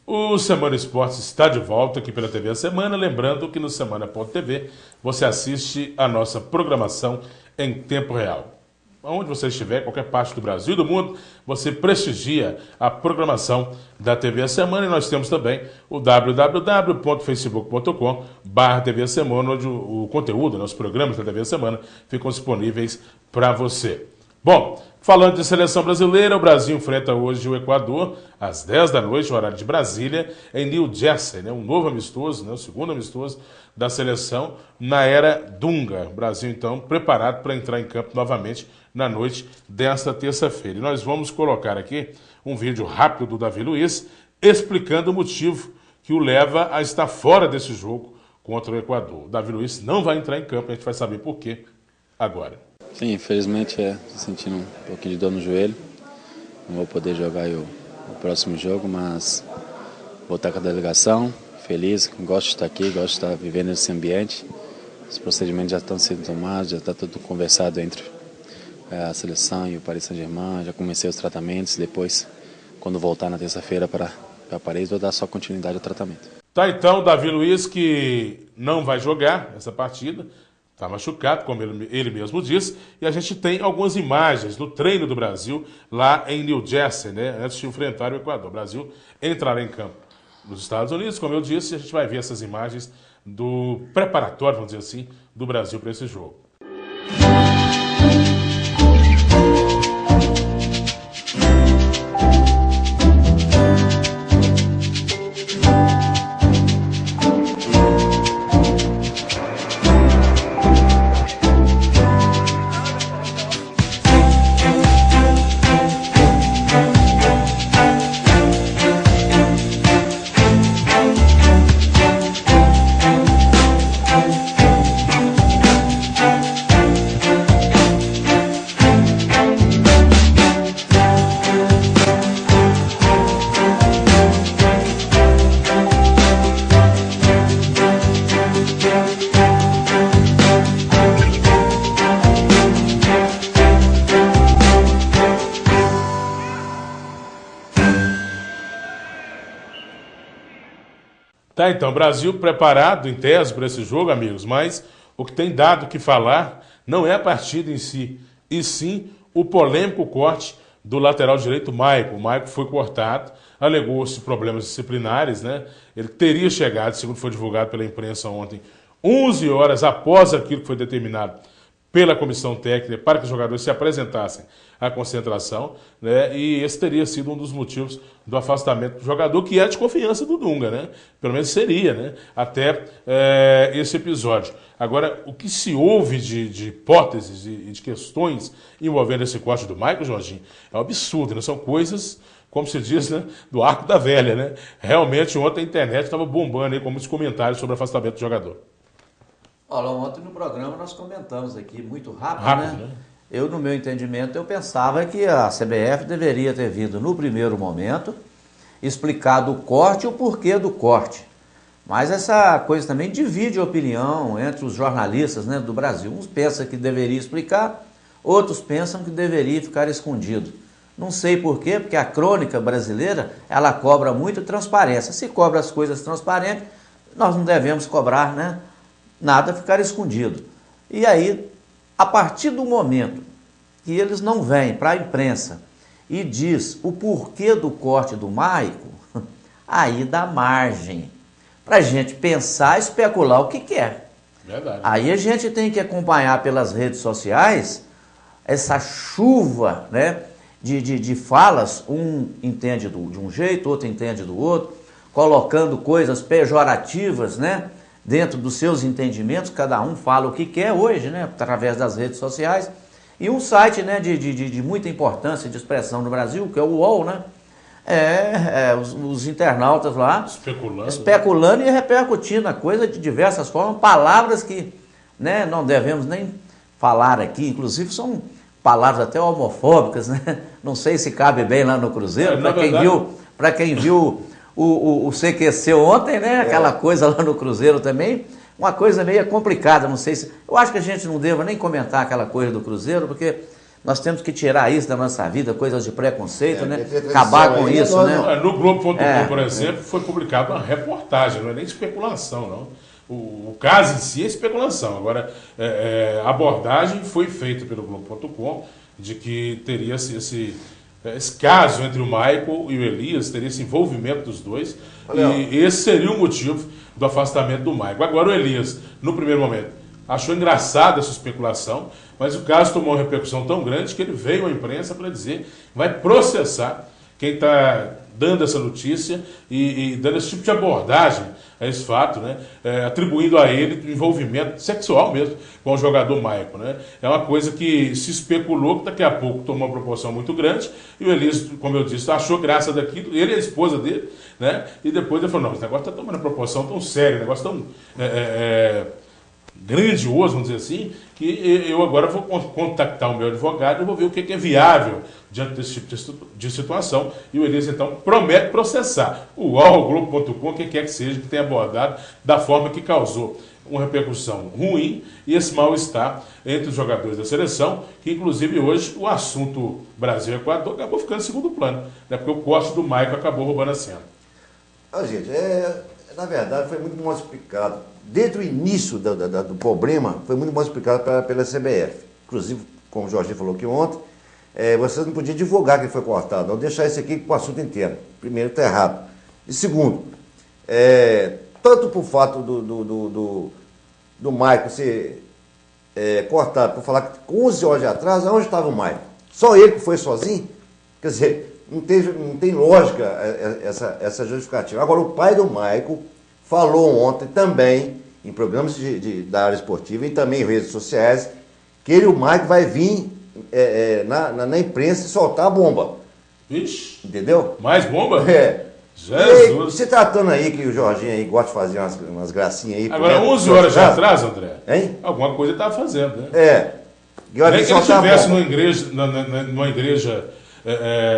O Semana Esportes está de volta aqui pela TV A Semana. Lembrando que no semana.tv você assiste a nossa programação em tempo real. Onde você estiver, qualquer parte do Brasil e do mundo, você prestigia a programação da TV A Semana. E nós temos também o www.facebook.com/TV A Semana, onde o conteúdo, os programas da TV A Semana ficam disponíveis para você. Bom, falando de seleção brasileira, o Brasil enfrenta hoje o Equador, às 10 da noite, horário de Brasília, em New Jersey, um novo amistoso, o segundo amistoso da seleção na era Dunga. O Brasil, então, preparado para entrar em campo novamente na noite desta terça-feira. E nós vamos colocar aqui um vídeo rápido do Davi Luiz, explicando o motivo que o leva a estar fora desse jogo contra o Equador. O Davi Luiz não vai entrar em campo, a gente vai saber por quê agora. Sim, infelizmente estou sentindo um pouquinho de dor no joelho. Não vou poder jogar o próximo jogo, mas vou estar com a delegação, feliz, gosto de estar aqui, gosto de estar vivendo esse ambiente. Os procedimentos já estão sendo tomados, já está tudo conversado entre a seleção e o Paris Saint-Germain. Já comecei os tratamentos, depois, quando voltar na terça-feira para Paris, vou dar só continuidade ao tratamento. Tá, então, o Davi Luiz, que não vai jogar essa partida, está machucado, como ele mesmo disse, e a gente tem algumas imagens do treino do Brasil lá em New Jersey, antes de enfrentar o Equador. O Brasil entrará em campo nos Estados Unidos, como eu disse, a gente vai ver essas imagens do preparatório, vamos dizer assim, do Brasil para esse jogo. Tá, então, Brasil preparado em tese para esse jogo, amigos, mas o que tem dado que falar não é a partida em si, e sim o polêmico corte do lateral direito Maicon. O Maicon foi cortado, alegou-se problemas disciplinares, Ele teria chegado, segundo foi divulgado pela imprensa ontem, 11 horas após aquilo que foi determinado pela comissão técnica para que os jogadores se apresentassem à concentração, e esse teria sido um dos motivos do afastamento do jogador, que é de confiança do Dunga, Pelo menos seria, até esse episódio. Agora, o que se ouve de hipóteses e de questões envolvendo esse corte do Maicon, Jorginho, é um absurdo, São coisas, como se diz, do arco da velha, Realmente, ontem a internet estava bombando aí com muitos comentários sobre o afastamento do jogador. Olha, ontem no programa nós comentamos aqui muito rápido, Eu, no meu entendimento, eu pensava que a CBF deveria ter vindo no primeiro momento, explicado o corte e o porquê do corte. Mas essa coisa também divide opinião entre os jornalistas do Brasil. Uns pensam que deveria explicar, outros pensam que deveria ficar escondido. Não sei porquê, porque a crônica brasileira, ela cobra muito transparência. Se cobra as coisas transparentes, nós não devemos cobrar, nada ficar escondido. E aí, a partir do momento que eles não vêm para a imprensa e diz o porquê do corte do Maicon, aí dá margem para a gente pensar, especular o que quer. Verdade. Aí a gente tem que acompanhar pelas redes sociais essa chuva, de falas, um entende de um jeito, outro entende do outro, colocando coisas pejorativas, dentro dos seus entendimentos, cada um fala o que quer hoje, através das redes sociais. E um site, de muita importância de expressão no Brasil, que é o UOL, os internautas lá especulando e repercutindo a coisa de diversas formas, palavras que não devemos nem falar aqui, inclusive são palavras até homofóbicas, Não sei se cabe bem lá no Cruzeiro, para quem viu o CQC ontem, aquela coisa lá no Cruzeiro também, uma coisa meio complicada, não sei se... Eu acho que a gente não deva nem comentar aquela coisa do Cruzeiro, porque Nós temos que tirar isso da nossa vida, coisas de preconceito, né? Acabar com isso, né? No Globo.com, por exemplo, foi publicada uma reportagem, não é nem especulação, não. O caso em si é especulação. Agora, a abordagem foi feita pelo Globo.com de que teria esse caso entre o Michael e o Elias, teria esse envolvimento dos dois, e esse seria o motivo do afastamento do Michael. Agora, o Elias, no primeiro momento, achou engraçada essa especulação, mas o caso tomou uma repercussão tão grande que ele veio à imprensa para dizer que vai processar quem está dando essa notícia e dando esse tipo de abordagem a esse fato, né? Atribuindo a ele envolvimento sexual mesmo com o jogador Michael, né? É uma coisa que se especulou que daqui a pouco tomou uma proporção muito grande e o Elias, como eu disse, achou graça daquilo, ele e a esposa dele, né? E depois ele falou, não, esse negócio está tomando uma proporção tão séria, um negócio tão grandioso, vamos dizer assim, que eu agora vou contactar o meu advogado e vou ver o que é viável diante desse tipo de situação. E o Elias, então, promete processar o UOL, o Globo.com, quem quer que seja, que tenha abordado da forma que causou uma repercussão ruim e esse mal-estar entre os jogadores da seleção, que inclusive hoje o assunto Brasil-Equador acabou ficando em segundo plano, né, porque o corte do Michael acabou roubando a cena. Gente, na verdade foi muito mal explicado. Desde o início do problema, foi muito mal explicado pela CBF. Inclusive, como o Jorginho falou aqui ontem, vocês não podiam divulgar que foi cortado, não deixar isso aqui com o assunto interno. Primeiro, está errado. E segundo, tanto por fato do Michael ser cortado, por falar que 11 horas atrás, onde estava o Michael? Só ele que foi sozinho? Quer dizer, não tem lógica essa justificativa. Agora, o pai do Michael falou ontem também, em programas da área esportiva e também em redes sociais, que ele e o Michael vai vir na imprensa e soltar a bomba. Vixe. Entendeu? Mais bomba? Jesus. Você tratando aí que o Jorginho aí gosta de fazer umas gracinhas aí. Agora, 11 horas de atraso, André, hein? Alguma coisa ele estava fazendo, né? Nem que ele estivesse numa igreja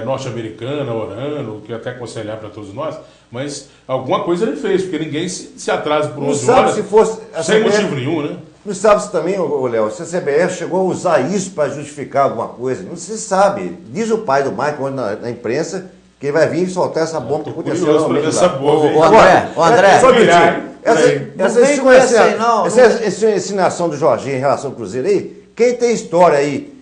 norte-americana, orando, que até aconselhar para todos nós, mas alguma coisa ele fez, porque ninguém se atrasa por 11 horas se fosse sem motivo nenhum, né? Não sabe se também, Léo, se a CBF chegou a usar isso para justificar alguma coisa. Não se sabe. Diz o pai do Michael na imprensa que ele vai vir e soltar essa bomba que aconteceu no meio O André, essa ensinação do Jorginho em relação ao Cruzeiro aí, quem tem história aí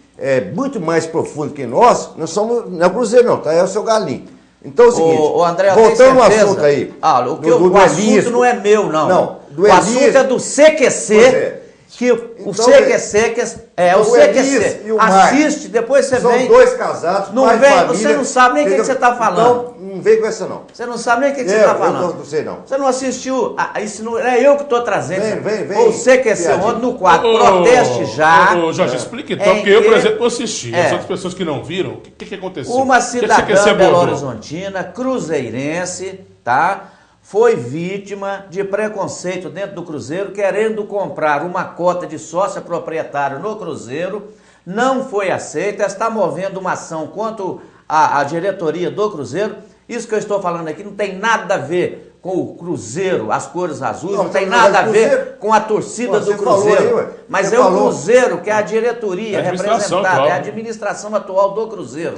muito mais profunda que nós somos, não é o Cruzeiro não, tá? É o seu Galinho. Então é o seguinte, André, voltando ao assunto aí. O assunto não é meu, não. Não, o assunto é do CQC. Que o CQC, o CQC assiste, depois você são vem... São dois casados, não vem, família, você não sabe nem o que você está falando. Então, não vem com essa não. Você não sabe nem o que você está falando. Eu não sei não. Você não assistiu, isso não é eu que estou trazendo. Vem. O CQC ontem no quadro, proteste já. Jorge, explique então, porque eu, por exemplo, não assisti. As outras pessoas que não viram, o que aconteceu? Uma cidadã belo-horizontina, cruzeirense, tá? Foi vítima de preconceito dentro do Cruzeiro, querendo comprar uma cota de sócia proprietário no Cruzeiro, não foi aceita, está movendo uma ação contra a diretoria do Cruzeiro. Isso que eu estou falando aqui não tem nada a ver com o Cruzeiro, as cores azuis, não tem nada a ver com a torcida do Cruzeiro. Mas é o Cruzeiro que é a diretoria representada, é a administração atual do Cruzeiro.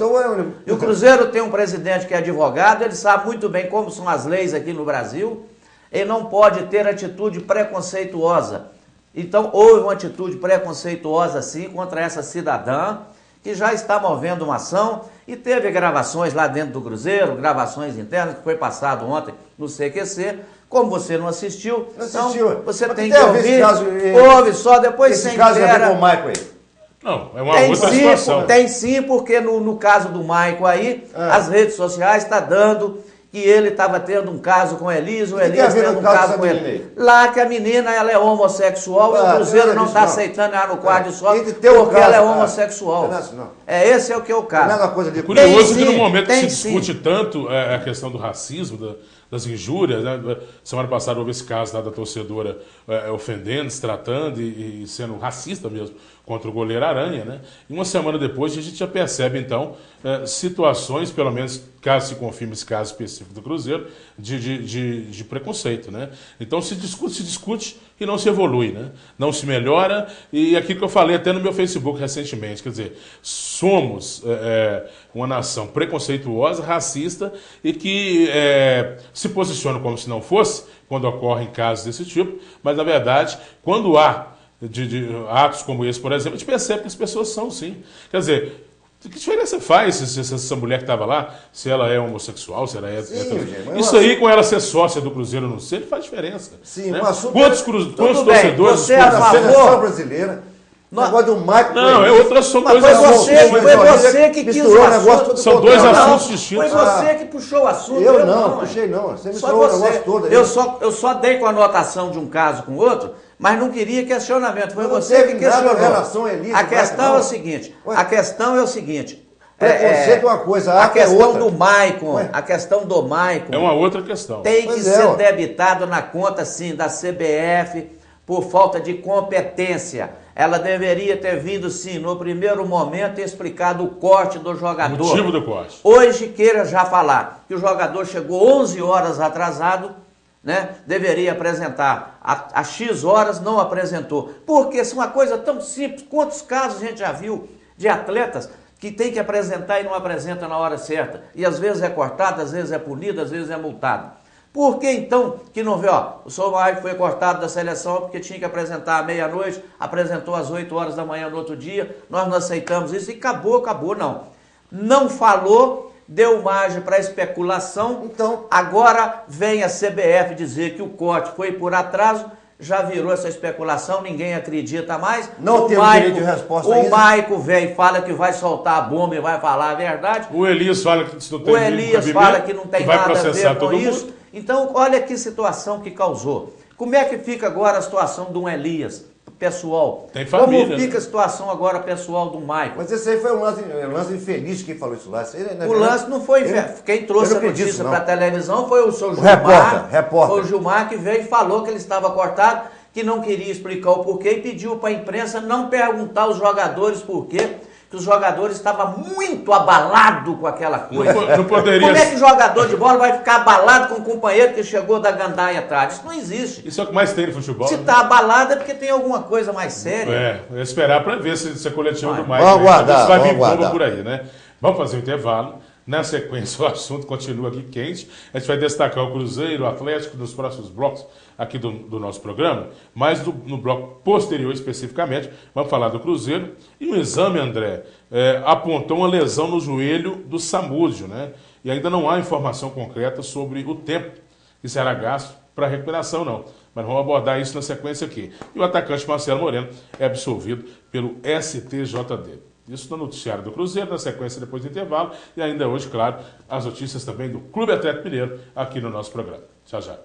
E o Cruzeiro tem um presidente que é advogado, ele sabe muito bem como são as leis aqui no Brasil, ele não pode ter atitude preconceituosa. Então houve uma atitude preconceituosa sim contra essa cidadã, que já está movendo uma ação e teve gravações lá dentro do Cruzeiro, gravações internas, que foi passado ontem no CQC. Como você não assistiu, então você tem que ouvir, ouve só, depois você inteira. Não, é uma outra situação. Tem sim, porque no caso do Michael aí, as redes sociais estão dando que ele estava tendo um caso com a Elisa, o Elias tendo um caso com ele. Lá que a menina ela é homossexual e o Cruzeiro não está aceitando ela no quadro só porque ela é homossexual. Esse é o que é o caso. Curioso que no momento que se discute tanto a questão do racismo, das injúrias, né? Semana passada houve esse caso da torcedora ofendendo, se tratando e sendo racista mesmo contra o goleiro Aranha, né? E uma semana depois a gente já percebe então situações, pelo menos caso se confirme esse caso específico do Cruzeiro, de preconceito, né? Então se discute e não se evolui, né? Não se melhora, e aquilo que eu falei até no meu Facebook recentemente, quer dizer, somos uma nação preconceituosa, racista e que se posiciona como se não fosse quando ocorrem casos desse tipo, mas na verdade, quando há de atos como esse, por exemplo, a gente percebe que as pessoas são sim. Quer dizer, que diferença faz se essa mulher que estava lá, se ela é homossexual, se ela é... Isso aí, com ela ser sócia do Cruzeiro no centro, faz diferença. Sim, né? o assunto quantos torcedores... Você é a favor... seleção brasileira, o negócio do Maicon... Não, é outra... São dois Foi assuntos. você que quis o assunto. São dois assuntos distintos. Foi você que puxou o assunto. Eu não, puxei não. Você misturou o negócio todo aí. Eu só dei com a anotação de um caso com o outro, mas não queria questionamento. Foi você que teve nada questionou. em relação a Elise, A questão não. é o seguinte. A questão é o seguinte. Preconceito é uma coisa, a arte é questão outra. do Maicon, a questão do Maicon É uma outra questão. tem que Pois ser ó. debitado na conta, sim, da CBF por falta de competência. Ela deveria ter vindo, sim, no primeiro momento e explicado o corte do jogador. O motivo do corte. Hoje queira já falar que o jogador chegou 11 horas atrasado, né? Deveria apresentar. A X horas não apresentou. Porque isso é uma coisa tão simples. Quantos casos a gente já viu de atletas que tem que apresentar e não apresenta na hora certa? E às vezes é cortado, às vezes é punido, às vezes é multado. Por que então que não vê, o senhor Maicon foi cortado da seleção porque tinha que apresentar à meia-noite, apresentou às 8 horas da manhã no outro dia, nós não aceitamos isso e acabou, não. Não falou, deu margem para especulação, Então, agora vem a CBF dizer que o corte foi por atraso, já virou essa especulação, ninguém acredita mais. Não temos direito de resposta ainda. O Maicon vem e fala que vai soltar a bomba e vai falar a verdade. O Elias fala que não tem O Elias fala que não tem vai nada a processar ver com todo isso. mundo. Então, olha que situação que causou. Como é que fica agora a situação de um Elias, pessoal? Tem família, Como fica né? a situação agora, pessoal, do Maicon? mas esse aí foi um lance infeliz quem falou isso lá. Isso aí, na O verdade, lance não foi... Quem trouxe eu a não acredito, notícia não. para a televisão foi o seu Gilmar. repórter. Foi o Gilmar que veio e falou que ele estava cortado, que não queria explicar o porquê e pediu para a imprensa não perguntar aos jogadores por quê, que os jogadores estavam muito abalados com aquela coisa. Não poderia... Como é que jogador de bola vai ficar abalado com um companheiro que chegou da gandaia atrás? Isso não existe. Isso é o que mais tem no futebol. Se né? está abalado é porque tem alguma coisa mais séria. É esperar para ver se a coletiva do Vai. Maicon... Vamos aguardar, Se vai vir vamos bomba aguardar. por aí, né? Vamos fazer um intervalo. Na sequência, o assunto continua aqui quente. A gente vai destacar o Cruzeiro, o Atlético, nos próximos blocos aqui do nosso programa, mas no bloco posterior, especificamente, vamos falar do Cruzeiro. E um exame, André, apontou uma lesão no joelho do Samúdio, né? E ainda não há informação concreta sobre o tempo que será gasto para a recuperação, não. Mas vamos abordar isso na sequência aqui. E o atacante Marcelo Moreno é absolvido pelo STJD. Isso no noticiário do Cruzeiro, na sequência depois do intervalo. E ainda hoje, claro, as notícias também do Clube Atlético Mineiro aqui no nosso programa. Tchau, já.